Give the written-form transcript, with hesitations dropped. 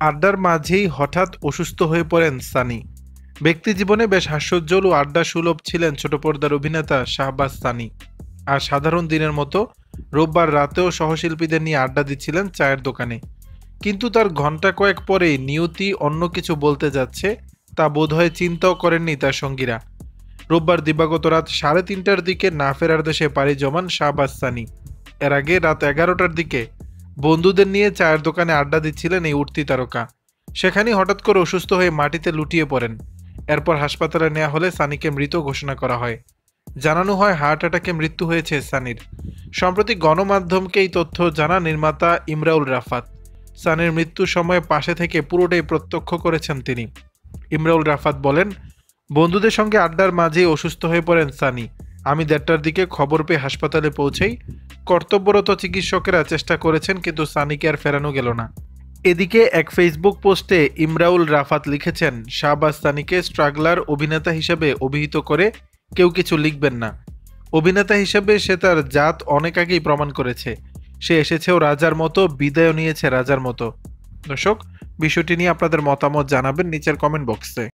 আড্ডার মাঝেই হঠাৎ অসুস্থ হয়ে পড়েন সানি। ব্যক্তিজীবনে বেশ হাস্যোজ্জ্বল ও আড্ডা সুলভ ছিলেন ছোট পর্দার অভিনেতা শাহবাজ সানি। আর সাধারণ দিনের মতো রোববার রাতেও সহশিল্পীদের নিয়ে আড্ডা দিচ্ছিলেন চায়ের দোকানে। কিন্তু তার ঘন্টা কয়েক পরেই নিয়তি অন্য কিছু বলতে যাচ্ছে, তা বোধহয় চিন্তাও করেননি তার সঙ্গীরা। রোববার দিবাগত রাত 3:30টার দিকে না ফেরার দেশে পাড়ি জমান শাহবাজ সানি। এর আগে রাত 11টার দিকে বন্ধুদের নিয়ে চায়ের দোকানে আড্ডা দিচ্ছিলেন এই উঠতি তারকা। সেখানেই হঠাৎ করে অসুস্থ হয়ে মাটিতে লুটিয়ে পড়েন। এরপর হাসপাতালে নেওয়া হলে সানিকে মৃত ঘোষণা করা হয়। জানানো হয় হার্ট অ্যাটাকে মৃত্যু হয়েছে সানির। সম্প্রতি গণমাধ্যমকে এই তথ্য জানান নির্মাতা ইমরাউল রাফাত। সানির মৃত্যুর সময় পাশে থেকে পুরোটাই প্রত্যক্ষ করেছেন তিনি। ইমরাউল রাফাত বলেন, বন্ধুদের সঙ্গে আড্ডার মাঝেই অসুস্থ হয়ে পড়েন সানি। আমি 1:30টার দিকে খবর পেয়ে হাসপাতালে পৌঁছেই কর্তব্যরত চিকিৎসকেরা চেষ্টা করেছেন, কিন্তু সানিকে আর ফেরানো গেল না। এদিকে এক ফেসবুক পোস্টে ইমরাউল রাফাত লিখেছেন, শাহবাজ সানিকে স্ট্রাগলার অভিনেতা হিসেবে অভিহিত করে কেউ কিছু লিখবেন না। অভিনেতা হিসেবে সে তার জাত অনেক আগেই প্রমাণ করেছে। সে এসেছেও রাজার মতো, বিদায় নিয়েছে রাজার মতো। দর্শক, বিষয়টি নিয়ে আপনাদের মতামত জানাবেন নিচের কমেন্ট বক্সে।